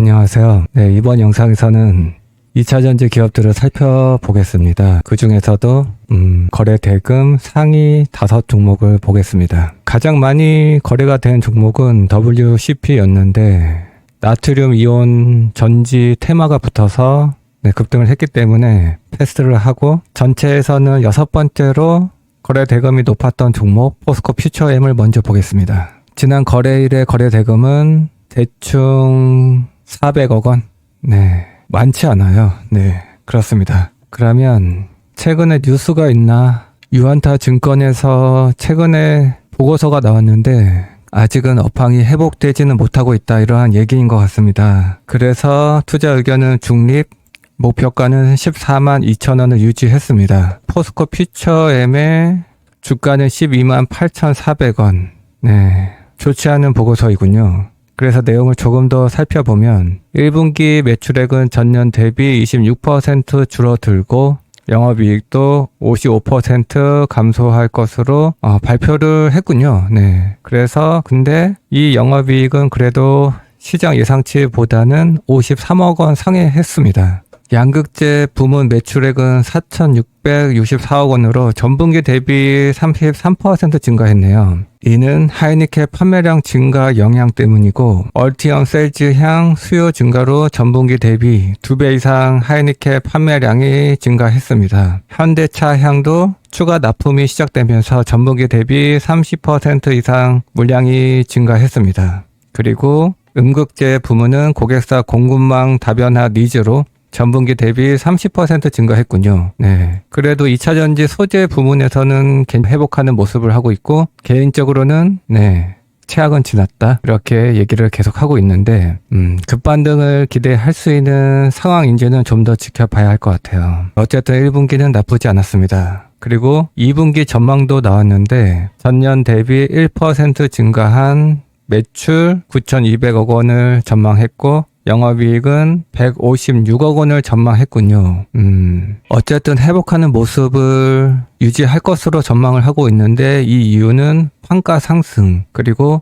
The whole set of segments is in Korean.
안녕하세요. 네, 이번 영상에서는 2차전지 기업들을 살펴보겠습니다. 그 중에서도 거래 대금 상위 5종목을 보겠습니다. 가장 많이 거래가 된 종목은 WCP였는데 나트륨 이온 전지 테마가 붙어서 급등을 했기 때문에 패스를 하고, 전체에서는 6번째로 거래 대금이 높았던 종목 포스코 퓨처엠을 먼저 보겠습니다. 지난 거래일의 거래 대금은 대충 400억 원. 네, 많지 않아요. 네, 그렇습니다. 그러면 최근에 뉴스가 있나? 유안타 증권에서 최근에 보고서가 나왔는데 아직은 업황이 회복되지는 못하고 있다, 이러한 얘기인 것 같습니다. 그래서 투자 의견은 중립, 목표가는 14만 2천 원을 유지했습니다. 포스코 퓨처엠의 주가는 12만 8,400원. 네, 좋지 않은 보고서이군요. 그래서 내용을 조금 더 살펴보면 1분기 매출액은 전년 대비 26% 줄어들고 영업이익도 55% 감소할 것으로 발표를 했군요. 네, 그래서 근데 이 영업이익은 그래도 시장 예상치보다는 53억 원 상회했습니다. 양극재 부문 매출액은 4,664억 원으로 전분기 대비 33% 증가했네요. 이는 하이니켈 판매량 증가 영향 때문이고, 얼티엄 셀즈 향 수요 증가로 전분기 대비 2배 이상 하이니켈 판매량이 증가했습니다. 현대차 향도 추가 납품이 시작되면서 전분기 대비 30% 이상 물량이 증가했습니다. 그리고 음극재 부문은 고객사 공급망 다변화 니즈로 전분기 대비 30% 증가했군요. 네, 그래도 2차전지 소재 부문에서는 회복하는 모습을 하고 있고, 개인적으로는 최악은 지났다, 이렇게 얘기를 계속하고 있는데 급반등을 기대할 수 있는 상황인지는 좀 더 지켜봐야 할 것 같아요. 어쨌든 1분기는 나쁘지 않았습니다. 그리고 2분기 전망도 나왔는데 전년 대비 1% 증가한 매출 9,200억 원을 전망했고, 영업이익은 156억 원을 전망했군요. 어쨌든 회복하는 모습을 유지할 것으로 전망을 하고 있는데, 이 이유는 판가 상승, 그리고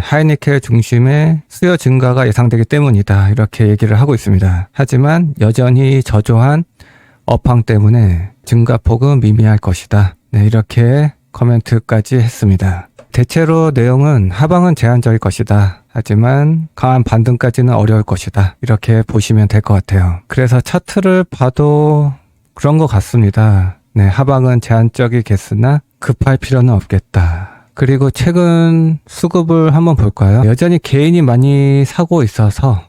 하이니켈 중심의 수요 증가가 예상되기 때문이다, 이렇게 얘기를 하고 있습니다. 하지만 여전히 저조한 업황 때문에 증가폭은 미미할 것이다. 이렇게 코멘트까지 했습니다. 대체로 내용은 하방은 제한적일 것이다, 하지만 강한 반등까지는 어려울 것이다, 이렇게 보시면 될 것 같아요. 그래서 차트를 봐도 그런 것 같습니다. 하방은 제한적이겠으나 급할 필요는 없겠다. 그리고 최근 수급을 한번 볼까요? 여전히 개인이 많이 사고 있어서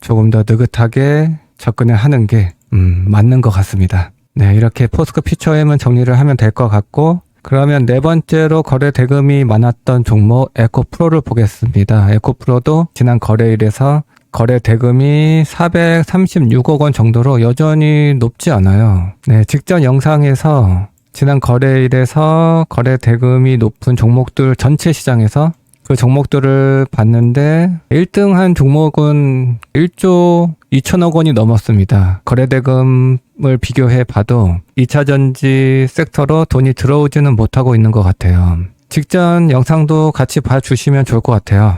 조금 더 느긋하게 접근을 하는 게 맞는 것 같습니다. 이렇게 포스코 퓨처엠은 정리를 하면 될 것 같고, 그러면 네 번째로 거래 대금이 많았던 종목 에코프로를 보겠습니다. 에코프로도 지난 거래일에서 거래 대금이 436억 원 정도로 여전히 높지 않아요. 직전 영상에서 지난 거래일에서 거래 대금이 높은 종목들 전체 시장에서 그 종목들을 봤는데 1등한 종목은 1조 2천억 원이 넘었습니다. 거래대금을 비교해 봐도 2차전지 섹터로 돈이 들어오지는 못하고 있는 것 같아요. 직전 영상도 같이 봐주시면 좋을 것 같아요.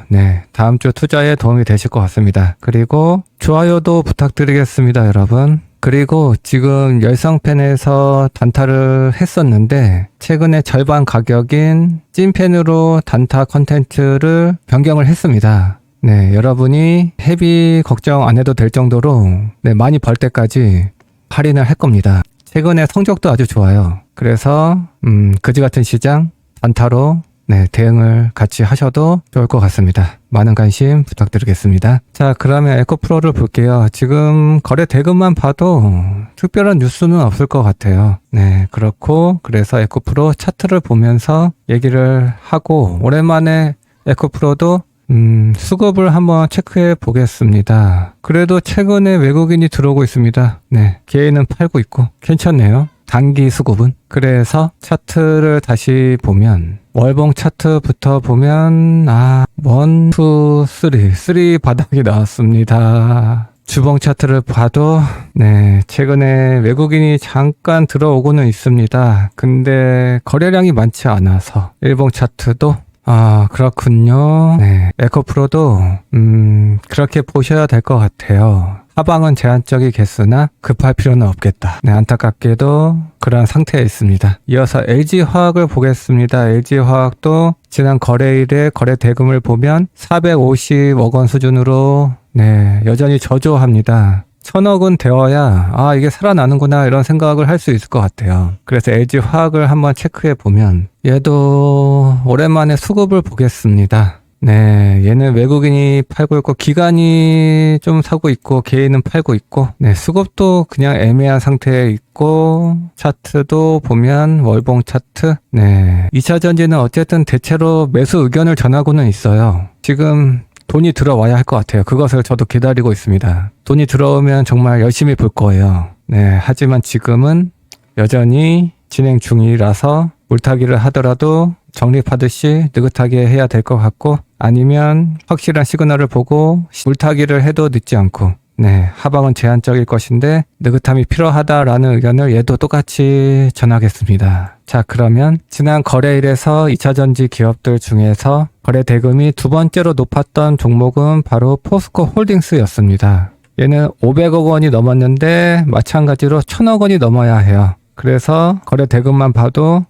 다음 주 투자에 도움이 되실 것 같습니다. 그리고 좋아요도 부탁드리겠습니다, 여러분. 그리고 지금 열성펜에서 단타를 했었는데 최근에 절반 가격인 찐펜으로 단타 컨텐츠를 변경을 했습니다. 여러분이 헤비 걱정 안 해도 될 정도로 많이 벌 때까지 할인을 할 겁니다. 최근에 성적도 아주 좋아요. 그래서 그지 같은 시장 단타로 대응을 같이 하셔도 좋을 것 같습니다. 많은 관심 부탁드리겠습니다. 자, 그러면 에코프로를 볼게요. 지금 거래 대금만 봐도 특별한 뉴스는 없을 것 같아요. 그렇고, 그래서 에코프로 차트를 보면서 얘기를 하고, 오랜만에 에코프로도 수급을 한번 체크해 보겠습니다. 그래도 최근에 외국인이 들어오고 있습니다. 개인은 팔고 있고 괜찮네요. 단기 수급은. 그래서 차트를 다시 보면 월봉 차트부터 보면 1, 2, 3 바닥이 나왔습니다. 주봉 차트를 봐도 최근에 외국인이 잠깐 들어오고는 있습니다. 근데 거래량이 많지 않아서 일봉 차트도 아, 그렇군요. 네. 에코프로도, 그렇게 보셔야 될 것 같아요. 하방은 제한적이겠으나 급할 필요는 없겠다. 네, 안타깝게도 그런 상태에 있습니다. 이어서 LG화학을 보겠습니다. LG화학도 지난 거래일에 거래 대금을 보면 450억 원 수준으로 네, 여전히 저조합니다. 1000억은 되어야 이게 살아나는구나 이런 생각을 할 수 있을 것 같아요. 그래서 LG화학을 한번 체크해 보면 얘도 오랜만에 수급을 보겠습니다. 네, 얘는 외국인이 팔고 있고 기관이 좀 사고 있고 개인은 팔고 있고 네, 수급도 그냥 애매한 상태에 있고 차트도 보면 월봉 차트 네, 2차전지는 어쨌든 대체로 매수 의견을 전하고는 있어요. 지금 돈이 들어와야 할 것 같아요. 그것을 저도 기다리고 있습니다. 돈이 들어오면 정말 열심히 볼 거예요. 네, 하지만 지금은 여전히 진행 중이라서 물타기를 하더라도 적립하듯이 느긋하게 해야 될 것 같고 아니면 확실한 시그널을 보고 물타기를 해도 늦지 않고 네, 하방은 제한적일 것인데 느긋함이 필요하다라는 의견을 얘도 똑같이 전하겠습니다. 자, 그러면 지난 거래일에서 2차전지 기업들 중에서 거래 대금이 두 번째로 높았던 종목은 바로 포스코 홀딩스였습니다. 얘는 500억 원이 넘었는데 마찬가지로 1000억 원이 넘어야 해요. 그래서 거래 대금만 봐도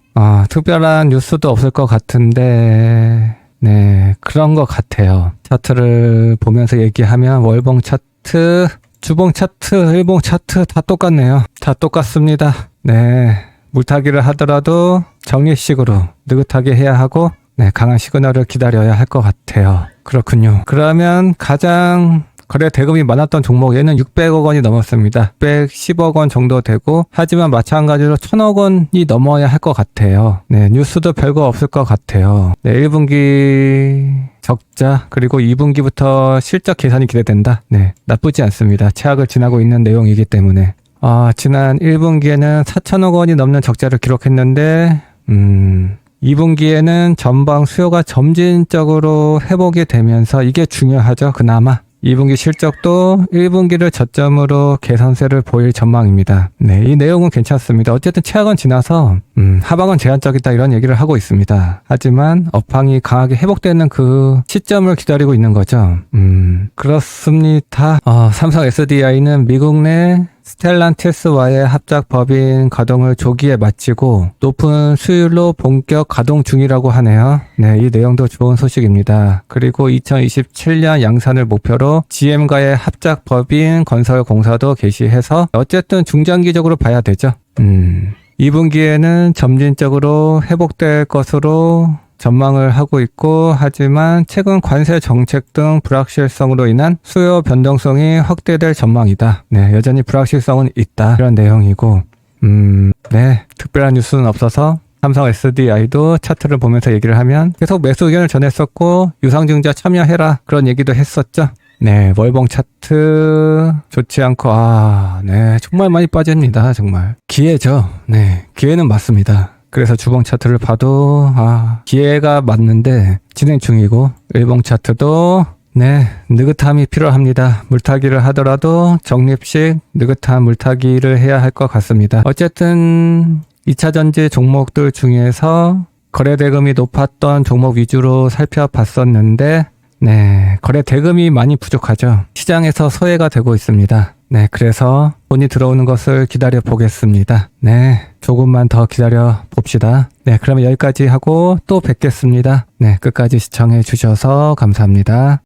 특별한 뉴스도 없을 것 같은데 네, 그런 것 같아요. 차트를 보면서 얘기하면 월봉 차트, 주봉 차트, 일봉 차트 다 똑같네요. 다 똑같습니다. 네, 물타기를 하더라도 적립식으로 느긋하게 해야 하고 네, 강한 시그널을 기다려야 할 것 같아요. 그렇군요. 그러면 가장 거래 대금이 많았던 종목 얘는 600억 원이 넘었습니다. 110억 원 정도 되고 하지만 마찬가지로 1000억 원이 넘어야 할 것 같아요. 네, 뉴스도 별거 없을 것 같아요. 네, 1분기 적자 그리고 2분기부터 실적 개선이 기대된다. 네, 나쁘지 않습니다. 최악을 지나고 있는 내용이기 때문에 지난 1분기에는 4천억 원이 넘는 적자를 기록했는데 2분기에는 전방 수요가 점진적으로 회복이 되면서 이게 중요하죠. 그나마 2분기 실적도 1분기를 저점으로 개선세를 보일 전망입니다. 네, 이 내용은 괜찮습니다. 어쨌든 최악은 지나서 하방은 제한적이다 이런 얘기를 하고 있습니다. 하지만 업황이 강하게 회복되는 그 시점을 기다리고 있는 거죠. 그렇습니다. 삼성 SDI는 미국 내 스텔란티스와의 합작 법인 가동을 조기에 마치고 높은 수율로 본격 가동 중이라고 하네요. 네, 이 내용도 좋은 소식입니다. 그리고 2027년 양산을 목표로 GM과의 합작 법인 건설 공사도 개시해서 어쨌든 중장기적으로 봐야 되죠. 2분기에는 점진적으로 회복될 것으로 전망을 하고 있고 하지만 최근 관세 정책 등 불확실성으로 인한 수요 변동성이 확대될 전망이다. 네, 여전히 불확실성은 있다. 이런 내용이고 네, 특별한 뉴스는 없어서 삼성 SDI도 차트를 보면서 얘기를 하면 계속 매수 의견을 전했었고 유상증자 참여해라 그런 얘기도 했었죠. 네, 월봉 차트 좋지 않고 네, 정말 많이 빠집니다. 정말 기회죠. 네, 기회는 맞습니다. 그래서 주봉 차트를 봐도 기회가 맞는데 진행 중이고 일봉 차트도 네, 느긋함이 필요합니다. 물타기를 하더라도 적립식 느긋한 물타기를 해야 할 것 같습니다. 어쨌든 2차전지 종목들 중에서 거래 대금이 높았던 종목 위주로 살펴봤었는데 네, 거래 대금이 많이 부족하죠. 시장에서 소외가 되고 있습니다. 네, 그래서 돈이 들어오는 것을 기다려 보겠습니다. 네, 조금만 더 기다려 봅시다. 네, 그러면 여기까지 하고 또 뵙겠습니다. 네, 끝까지 시청해 주셔서 감사합니다.